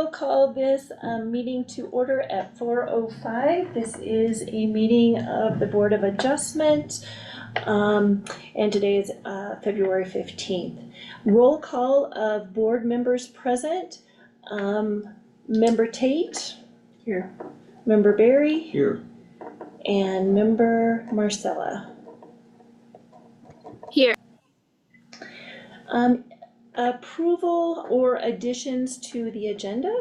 will call this meeting to order at 4:05. This is a meeting of the Board of Adjustment, and today is February 15th. Roll call of board members present. Member Tate. Here. Member Barry. Here. And Member Marcella. Here. Approval or additions to the agenda.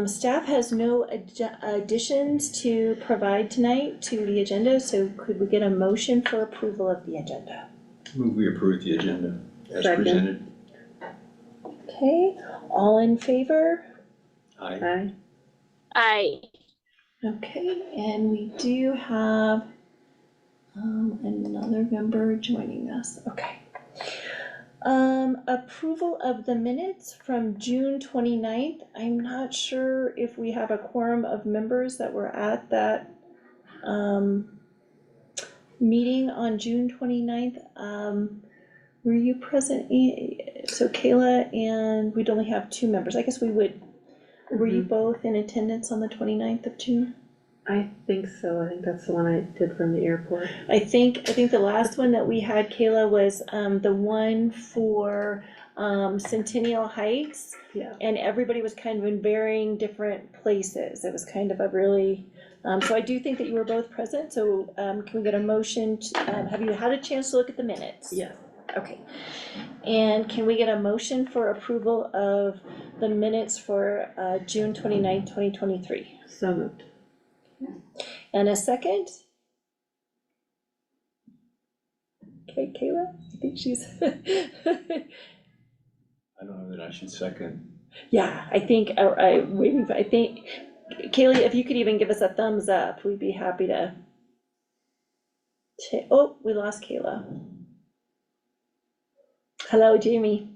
Staff has no additions to provide tonight to the agenda, so could we get a motion for approval of the agenda? Move we approve the agenda as Second. presented. Okay, all in favor? Aye. Aye. Aye. Okay, and we do have another member joining us. Okay. Approval of the minutes from June 29th. I'm not sure if we have a quorum of members that were at that meeting on June 29th. Were you present? So Kayla, and we'd only have two members. I guess we would. Were you both in attendance on the 29th of June? I think so. I think that's the one I did from the airport. I think the last one that we had, Kayla, was the one for Centennial Heights. Yeah. And everybody was kind of in varying different places. It was kind of a really, so I do think that you were both present. So can we get a motion to, have you had a chance to look at the minutes? Yes. Okay. And can we get a motion for approval of the minutes for June 29th, 2023? So moved. And a second? Okay, Kayla, I think she's. I don't know that I should second. Yeah, I think, I think, Kaylee, if you could even give us a thumbs up, we'd be happy to. Oh, we lost Kayla. Hello, Jamie.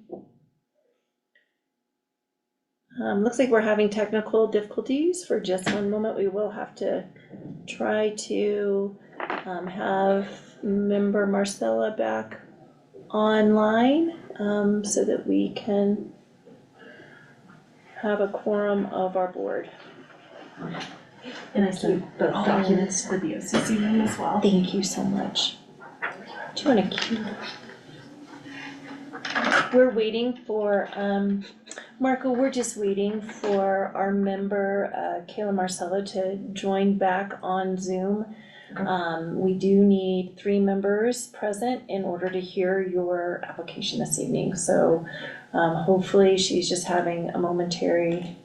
Looks like we're having technical difficulties for just one moment. We will have to try to have member Marcella back online so that we can have a quorum of our board. And I sent both documents to the BOCC room as well. Thank you so much. Do you want to keep? We're waiting for, Marco, we're just waiting for our member, Kayla Marcella, to join back on Zoom. Okay. We do need 3 members present in order to hear your application this evening. So hopefully she's just having a momentary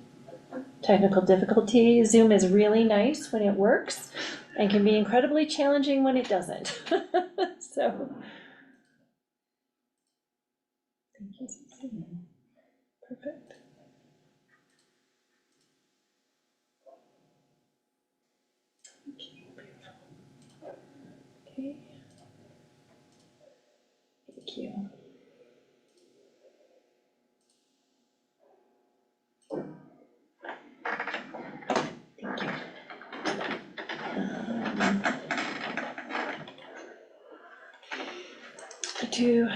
technical difficulty. Zoom is really nice when it works and can be incredibly challenging when it doesn't. So. Thank you. Perfect. Okay. Thank you. Thank you. I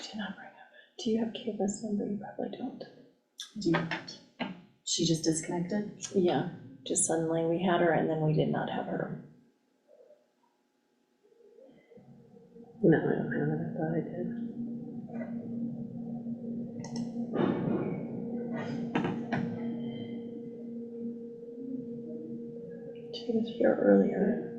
did not bring up. Do you have Kayla's number? You probably don't. Do you, she just disconnected? Yeah, just suddenly we had her and then we did not have her. No, I don't have it. I thought I did. She was here earlier.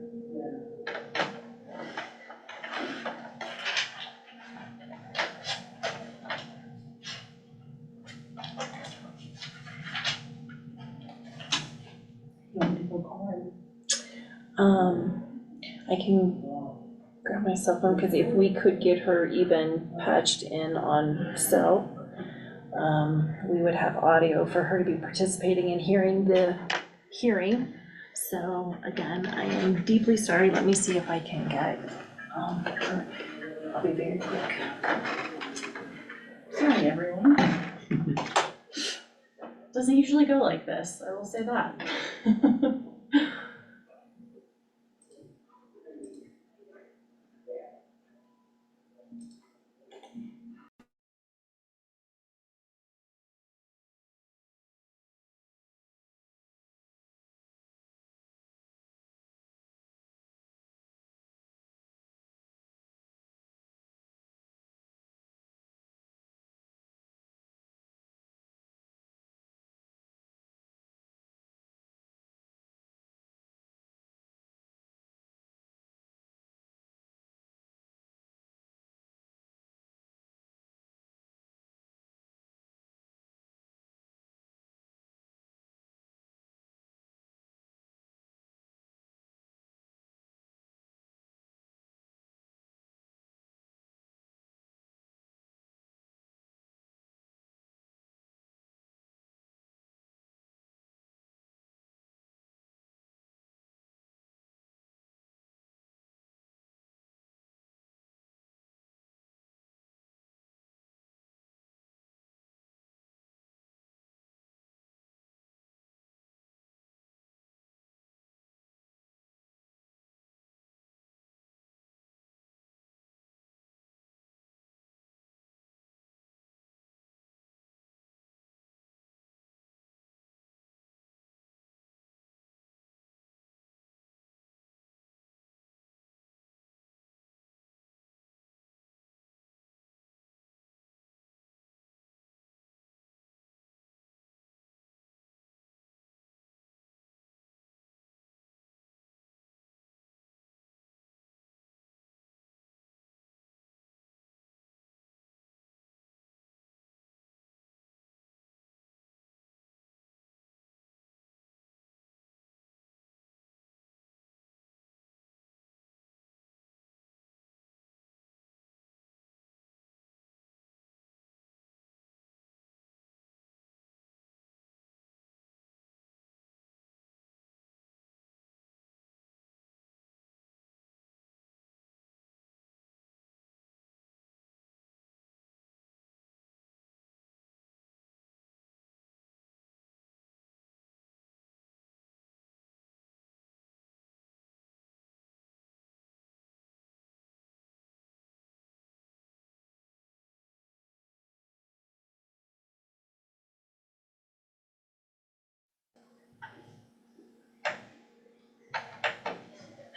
You want me to go call her? I can grab my cell phone, because if we could get her even patched in on cell, we would have audio for her to be participating in hearing the hearing. So again, I am deeply sorry. Let me see if I can get her. I'll be very quick. Sorry, everyone. Doesn't usually go like this, I will say that.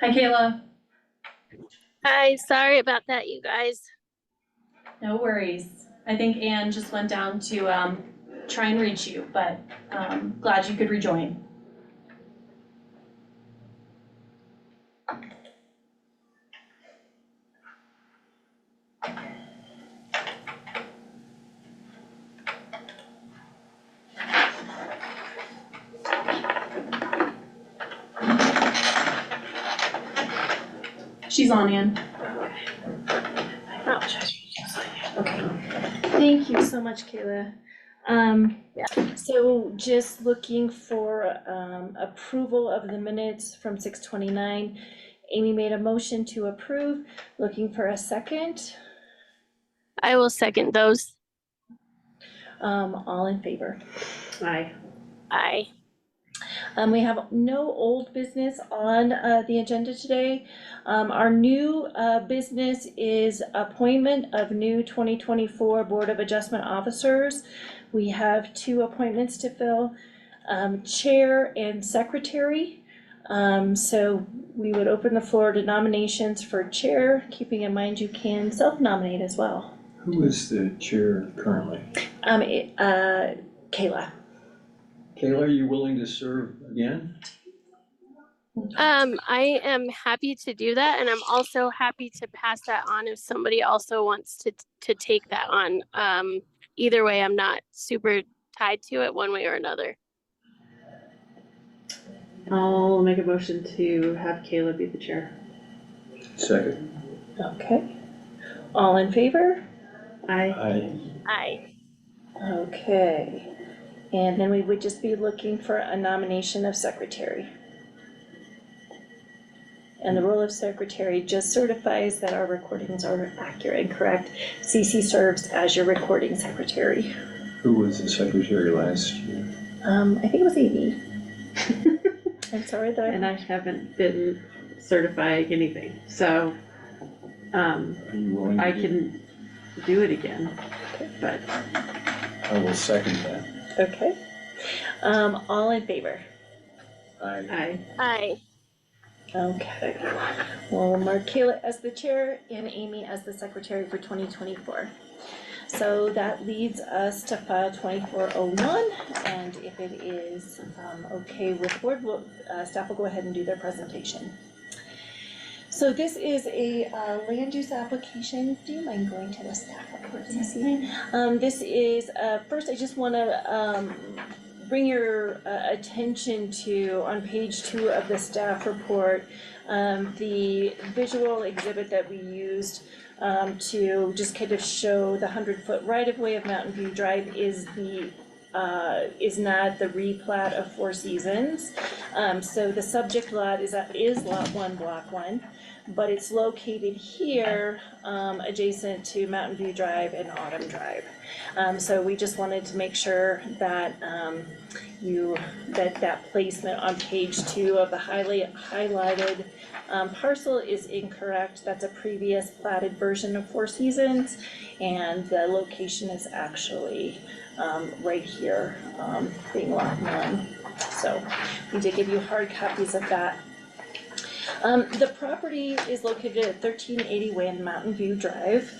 Hi, Kayla. Hi, sorry about that, you guys. No worries. I think Anne just went down to try and reach you, but glad you could rejoin. She's on, Anne. Okay, thank you so much, Kayla. So just looking for, approval of the minutes from 6:29. Amy made a motion to approve, looking for a second, I will second those. all in favor. Aye. Aye. We have no old business on, the agenda today. Our new, business is appointment of new 2024 Board of Adjustment officers. We have 2 appointments to fill, chair and secretary. So we would open the floor to nominations for chair, keeping in mind you can self-nominate as well. Who is the chair currently? Kayla. Kayla, are you willing to serve again? I am happy to do that, and I'm also happy to pass that on if somebody also wants to take that on. Either way, I'm not super tied to it one way or another. I'll make a motion to have Kayla be the chair. Second. Okay. All in favor? Aye. Aye. Okay. And then we would just be looking for a nomination of secretary. And the role of secretary just certifies that our recordings are accurate and correct. Cece serves as your recording secretary. Who was the secretary last year? I think it was Amy. I'm sorry that And I haven't been certifying anything, so, Are you willing to I do- can do it again, but I will second that. okay. All in favor? Aye. aye. Aye. Okay. We'll mark Kayla as the chair and Amy as the secretary for 2024. So that leads us to file 2401, and if it is okay with board, staff will go ahead and do their presentation. So this is a land use application. Do you mind going to the staff report, Cece? This is, first I just wanna bring your attention to, on page 2 of the staff report, the visual exhibit that we used to just kind of show the 100-foot right-of-way of Mountain View Drive is not the replat of Four Seasons. So the subject lot is lot 1, block 1, but it's located here, adjacent to Mountain View Drive and Autumn Drive. So we just wanted to make sure that that placement on page 2 of the highlighted parcel is incorrect. That's a previous platted version of Four Seasons, and the location is actually right here, being lot 1. So we did give you hard copies of that. The property is located at 1380 Wayne Mountain View Drive,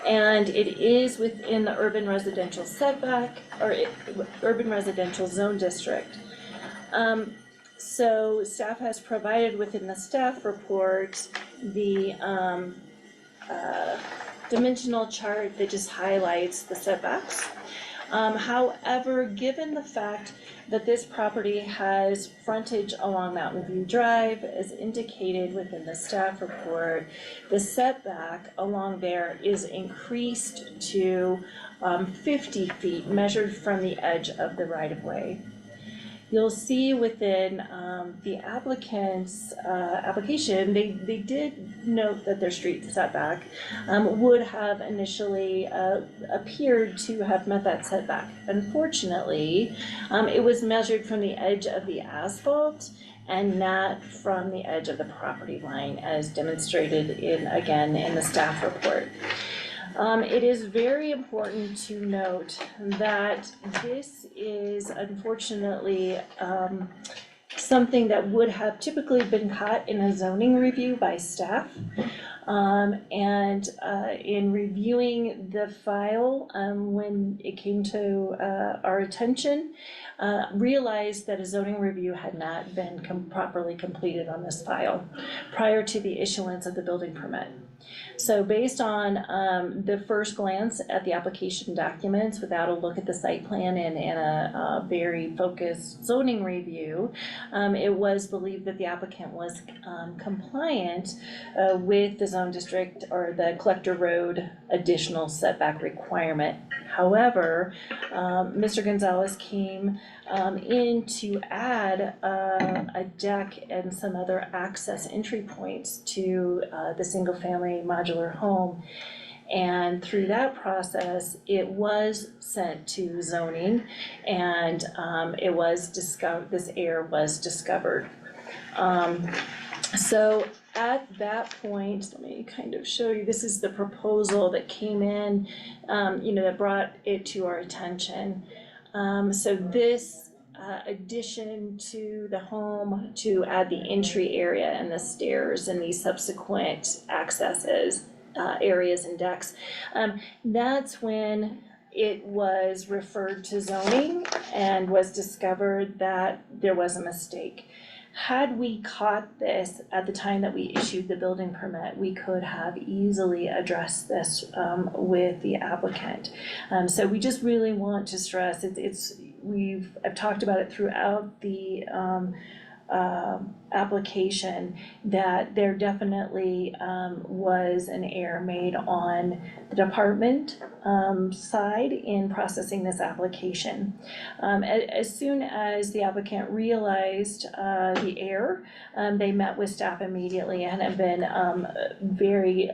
and it is within the urban residential setback, or urban residential zone district. So staff has provided within the staff report the dimensional chart that just highlights the setbacks. However, given the fact that this property has frontage along Mountain View Drive, as indicated within the staff report, the setback along there is increased to 50 feet measured from the edge of the right-of-way. You'll see within the applicant's application, they did note that their street setback would have initially appeared to have met that setback. Unfortunately, it was measured from the edge of the asphalt and not from the edge of the property line, as demonstrated again in the staff report. It is very important to note that this is unfortunately something that would have typically been caught in a zoning review by staff. In reviewing the file, when it came to our attention, realized that a zoning review had not been properly completed on this file prior to the issuance of the building permit. So based on the first glance at the application documents, without a look at the site plan and a very focused zoning review, it was believed that the applicant was compliant with the zone district or the collector road additional setback requirement. However, Mr. Gonzalez came in to add a deck and some other access entry points to the single-family modular home. And through that process, it was sent to zoning, and it was discovered, this error was discovered. So at that point, let me kind of show you, this is the proposal that came in, that brought it to our attention. So this addition to the home to add the entry area and the stairs and these subsequent accesses, areas and decks, that's when it was referred to zoning and was discovered that there was a mistake. Had we caught this at the time that we issued the building permit, we could have easily addressed this with the applicant. So we just really want to stress, I've talked about it throughout the application, that there definitely was an error made on the department side in processing this application. As soon as the applicant realized the error, they met with staff immediately and have been very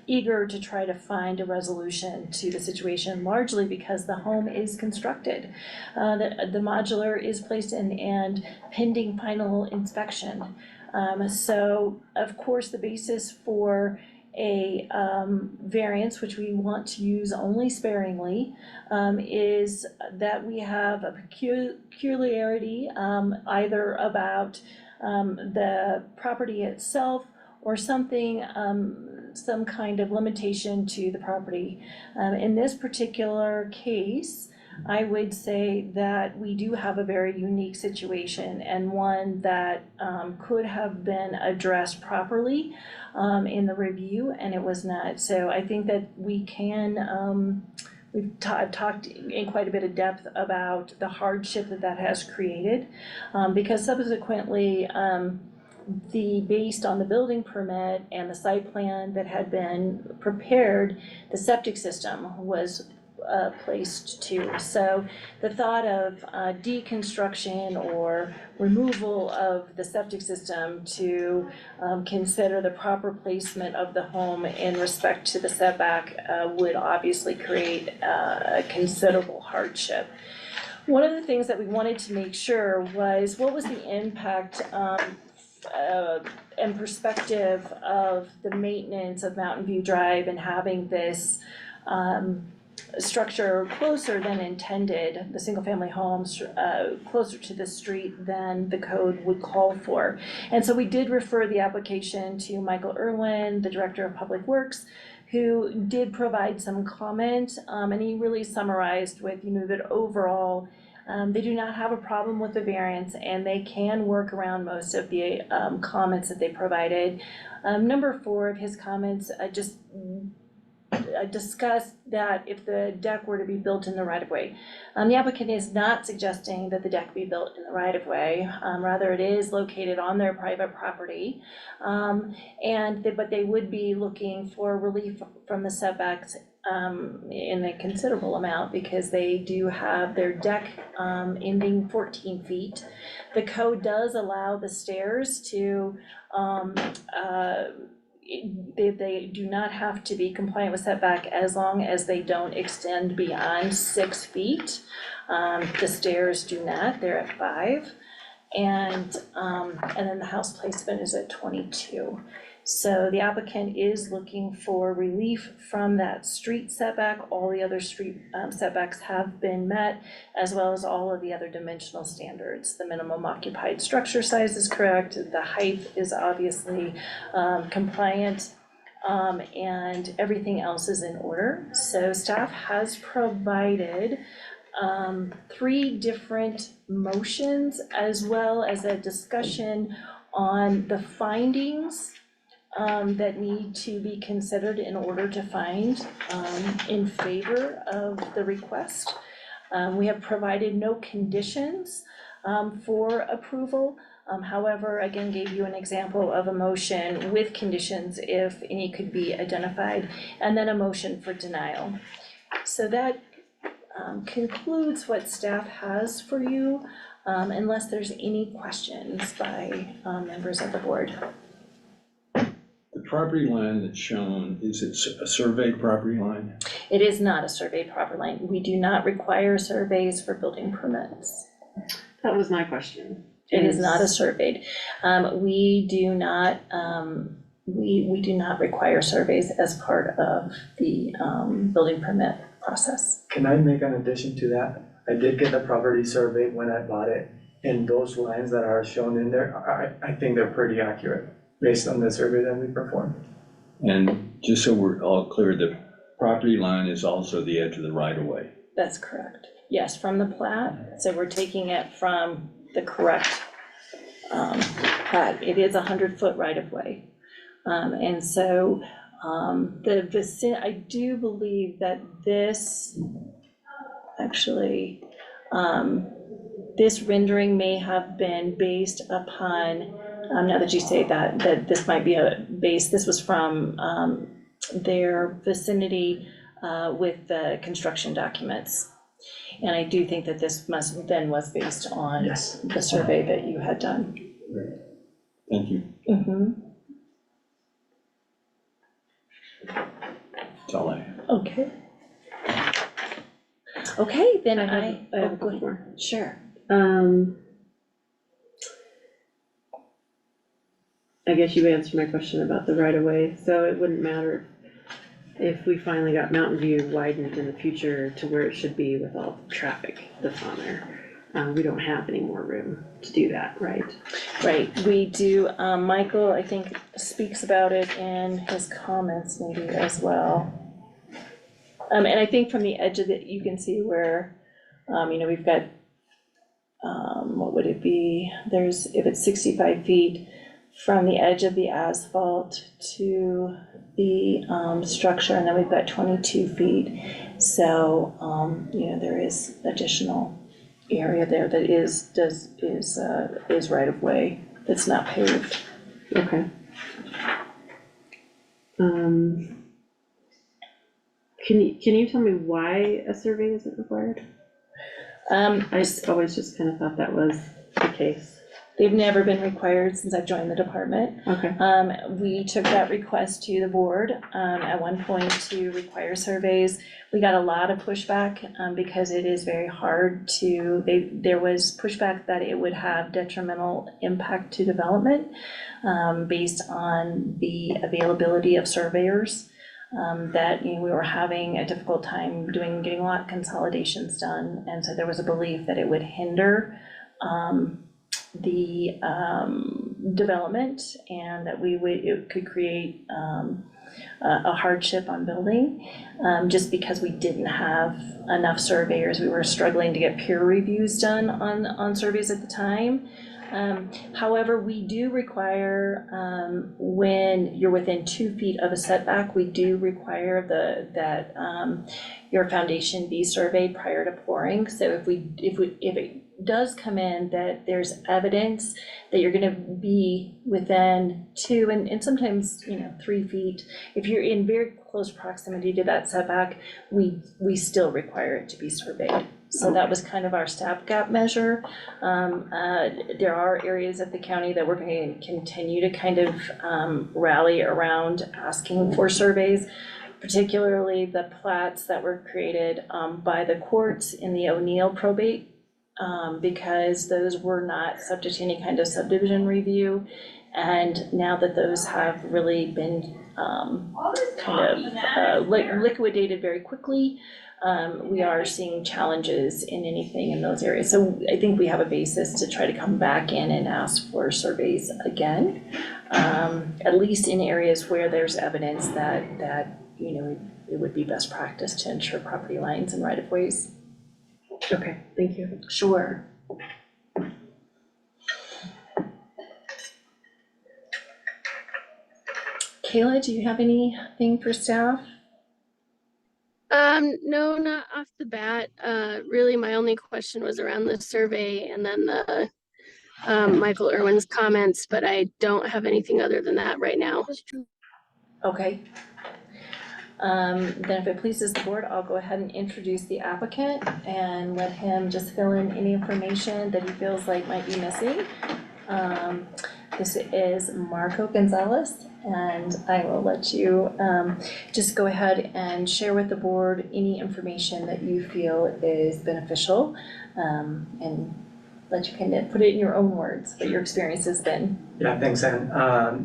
eager to try to find a resolution to the situation, largely because the home is constructed. The modular is placed in and pending final inspection. So of course, the basis for a variance, which we want to use only sparingly, is that we have a peculiarity either about the property itself or something, some kind of limitation to the property. In this particular case, I would say that we do have a very unique situation and one that could have been addressed properly in the review, and it was not. So I think that we can, I've talked in quite a bit of depth about the hardship that has created, because subsequently, based on the building permit and the site plan that had been prepared, the septic system was placed too. So the thought of deconstruction or removal of the septic system to consider the proper placement of the home in respect to the setback would obviously create a considerable hardship. One of the things that we wanted to make sure was what was the impact and perspective of the maintenance of Mountain View Drive and having this structure closer than intended, the single-family homes closer to the street than the code would call for. And so we did refer the application to Michael Irwin, the Director of Public Works, who did provide some comment, and he really summarized with, that overall, they do not have a problem with the variance and they can work around most of the comments that they provided. Number 4 of his comments just discussed that if the deck were to be built in the right-of-way. The applicant is not suggesting that the deck be built in the right-of-way, rather it is located on their private property. But they would be looking for relief from the setbacks in a considerable amount because they do have their deck ending 14 feet. The code does allow the stairs to they do not have to be compliant with setback as long as they don't extend beyond 6 feet. The stairs do not, they're at 5. And then the house placement is at 22. So the applicant is looking for relief from that street setback. All the other street setbacks have been met, as well as all of the other dimensional standards. The minimum occupied structure size is correct, the height is obviously compliant, and everything else is in order. So staff has provided 3 different motions, as well as a discussion on the findings that need to be considered in order to find in favor of the request. We have provided no conditions for approval. However, again, gave you an example of a motion with conditions if any could be identified, and then a motion for denial. So that concludes what staff has for you, unless there's any questions by members of the board. The property line that's shown, is it a surveyed property line? It is not a surveyed property line. We do not require surveys for building permits. That was my question. It is not a surveyed. We do not, we do not require surveys as part of the building permit process. Can I make an addition to that? I did get the property surveyed when I bought it, and those lines that are shown in there, I think they're pretty accurate based on the survey that we performed. And just so we're all clear, the property line is also the edge of the right of way. That's correct. Yes, from the plat, so we're taking it from the correct plat. It is 100-foot right-of-way. And so I do believe that this, actually, this rendering may have been based upon, now that you say that this might be a base, this was from their vicinity with the construction documents. And I do think that this was based on Yes. the survey that you had done. Thank you. That's all I have. Okay. Okay, then I have a go couple ahead. more. Sure. I guess you answered my question about the right of way, so it wouldn't matter if we finally got Mountain View widened in the future to where it should be with all the traffic that's on there. We don't have any more room to do that, right? Right, we do, Michael, I think, speaks about it in his comments maybe as well. And I think from the edge of it, you can see where, we've got, what would it be? If it's 65 feet from the edge of the asphalt to the structure, and then we've got 22 feet. So, there is additional area there that is right of way, that's not paved. Okay. Can you tell me why a survey isn't required? I always just kind of thought that was the case. They've never been required since I've joined the department. Okay. We took that request to the board, at one point to require surveys. We got a lot of pushback, because it is very hard there was pushback that it would have detrimental impact to development, based on the availability of surveyors. That, we were having a difficult time getting lot consolidations done, and so there was a belief that it would hinder, the development, and that it could create a hardship on building, just because we didn't have enough surveyors. We were struggling to get peer reviews done on surveys at the time. However, we do require, when you're within 2 feet of a setback, we do require that your foundation be surveyed prior to pouring. So if it does come in that there's evidence that you're gonna be within 2 and sometimes 3 feet, if you're in very close proximity to that setback, we still require it to be surveyed. So that was kind of our stopgap measure. There are areas of the county that we're going to continue to kind of rally around asking for surveys, particularly the plats that were created by the courts in the O'Neill probate because those were not subject to any kind of subdivision review. And now that those have really been liquidated very quickly, we are seeing challenges in anything in those areas. So I think we have a basis to try to come back in and ask for surveys again, at least in areas where there's evidence that it would be best practice to ensure property lines and right-of-ways. Okay, thank you. Sure. Kayla, do you have anything for staff? No, not off the bat. Really, my only question was around the survey and then the Michael Irwin's comments, but I don't have anything other than that right now. Okay. Then if it pleases the board, I'll go ahead and introduce the applicant and let him just fill in any information that he feels like might be missing. This is Marco Gonzalez, and I will let you just go ahead and share with the board any information that you feel is beneficial, and let you kind of put it in your own words, what your experience has been. Yeah, thanks, Ann.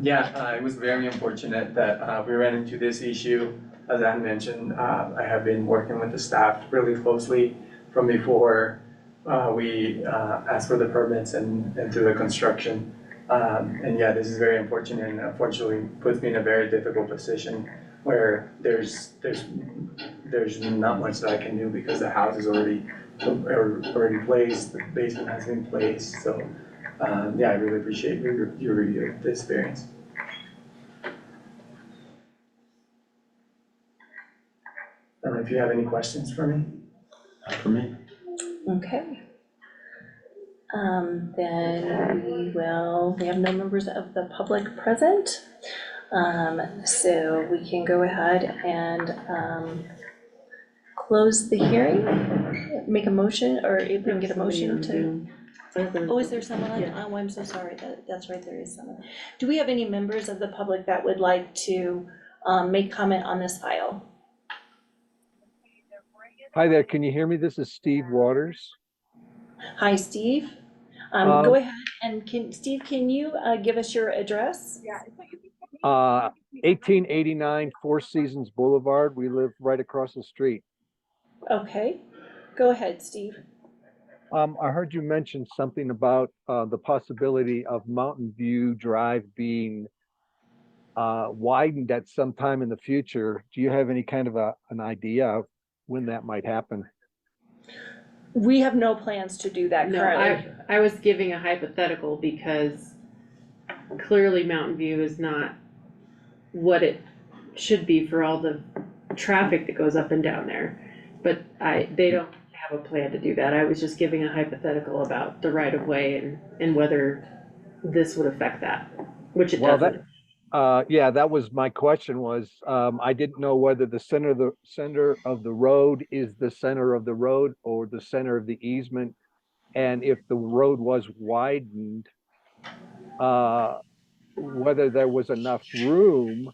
It was very unfortunate that we ran into this issue. As Ann mentioned, I have been working with the staff really closely from before we asked for the permits and through the construction. This is very unfortunate and unfortunately puts me in a very difficult position where there's not much that I can do because the house is already placed, the basement has been placed, so I really appreciate your review of the experience. I don't know if you have any questions for me? For me? Okay. Then we have no members of the public present. So we can go ahead and close the hearing, make a motion, or if we can get a motion to. Oh, is there someone on? Yeah. Oh, I'm so sorry, that's right, there is someone. Do we have any members of the public that would like to make comment on this file? Hi there, can you hear me? This is Steve Waters. Hi, Steve. Go ahead and Steve, can you give us your address? 1889 Four Seasons Boulevard. We live right across the street. Okay, go ahead, Steve. I heard you mention something about the possibility of Mountain View Drive being widened at some time in the future. Do you have any kind of an idea of when that might happen? We have no plans to do that No, currently. I was giving a hypothetical because clearly Mountain View is not what it should be for all the traffic that goes up and down there. But they don't have a plan to do that. I was just giving a hypothetical about the right of way and whether this would affect that, which it doesn't. That was my question was, I didn't know whether the center of the road is the center of the road or the center of the easement. And if the road was widened, whether there was enough room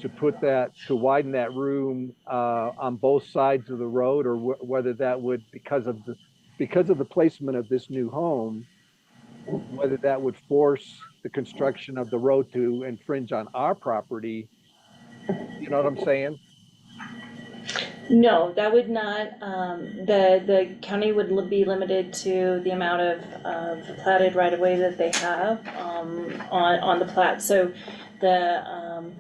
to widen that room on both sides of the road, or whether that would, because of the placement of this new home, whether that would force the construction of the road to infringe on our property. You know what I'm saying? No, that would not, the county would be limited to the amount of platted right of way that they have on the plat. So the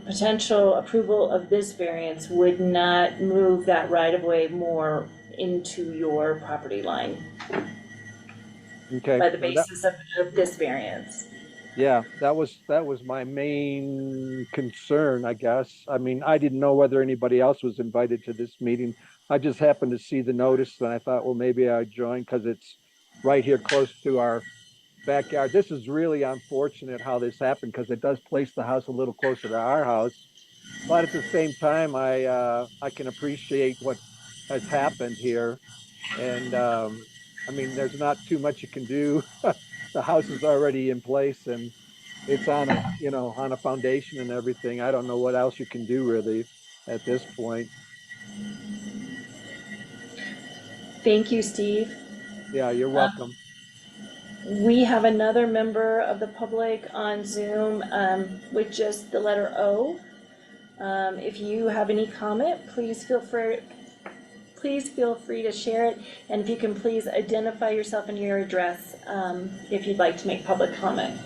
potential approval of this variance would not move that right of way more into your property line Okay. by the basis of this variance. Yeah, that was my main concern, I guess. I mean, I didn't know whether anybody else was invited to this meeting. I just happened to see the notice and I thought, well, maybe I'd join because it's right here close to our backyard. This is really unfortunate how this happened because it does place the house a little closer to our house. But at the same time, I can appreciate what has happened here. And I mean, there's not too much you can do. The house is already in place and it's on a foundation and everything. I don't know what else you can do really at this point. Thank you, Steve. Yeah, you're welcome. We have another member of the public on Zoom with just the letter O. If you have any comment, please feel free to share it. And if you can please identify yourself and your address if you'd like to make public comment.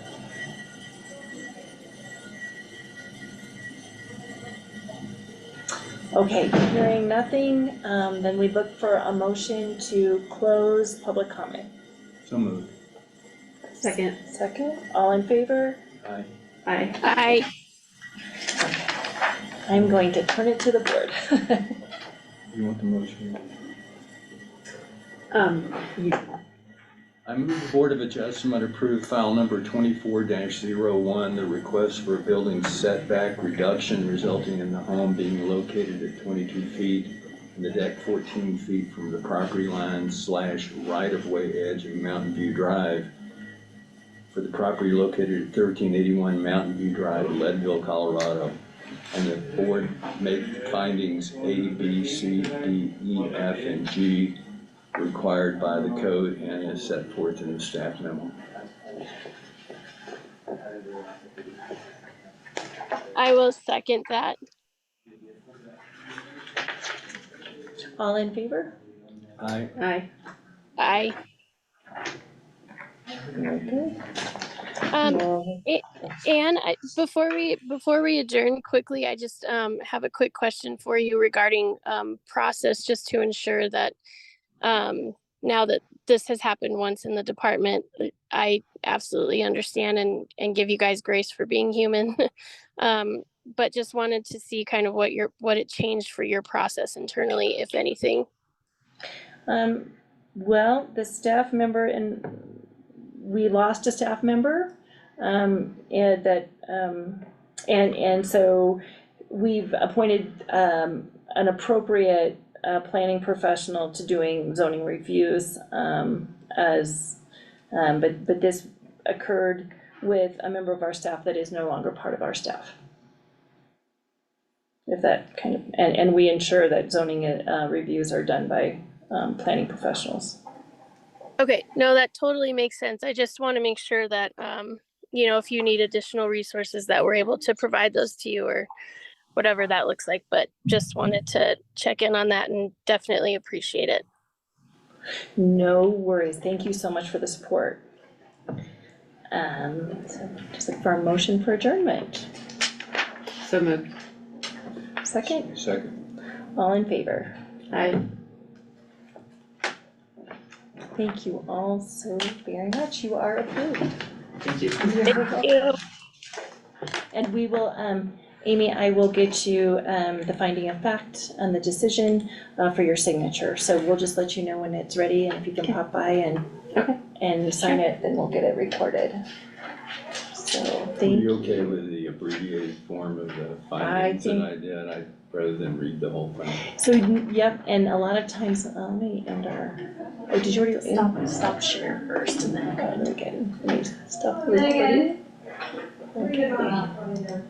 Okay, hearing nothing, then we look for a motion to close public comment. So moved. Second. Second, all in favor? Aye. Aye. I'm going to turn it to the board. You want the motion? You, I move the Board of Adjustment approve file number 24-01, the request for a building setback reduction resulting in the home being located at 22 feet and the deck 14 feet from the property line / right-of-way edge of Mountain View Drive for the property located at 1381 Mountain View Drive, Leadville, Colorado. And the board make findings A, B, C, D, E, F, and G required by the code and is set forth in the staff memo. I will second that. All in favor? Aye. aye. Aye. Okay. Um, Anne, before we adjourn quickly, I just have a quick question for you regarding process, just to ensure that now that this has happened once in the department, I absolutely understand and give you guys grace for being human. But just wanted to see kind of what it changed for your process internally, if anything. Well, the staff member we lost a staff member, and so we've appointed an appropriate planning professional to doing zoning reviews but this occurred with a member of our staff that is no longer part of our staff. If that kind of, and we ensure that zoning reviews are done by planning professionals. Okay, no, that totally makes sense. I just want to make sure that, if you need additional resources, that we're able to provide those to you or whatever that looks like, but just wanted to check in on that and definitely appreciate it. No worries. Thank you so much for the support. So just look for a motion for adjournment. So moved. Second, Second. all in favor? Aye. Thank you all so very much. You are approved. Thank you. Thank you. And we will, Amy, I will get you the finding of fact and the decision for your signature. So we'll just let you know when it's ready, and if you can pop by and sign it, then we'll get it recorded. So Are thank you okay with the abbreviated form of the findings that I did? Rather than read the whole thing. So, yep, and a lot of times, let me end our, oh, did you already? Stop share first and then. Okay, let me stop the recording. Okay.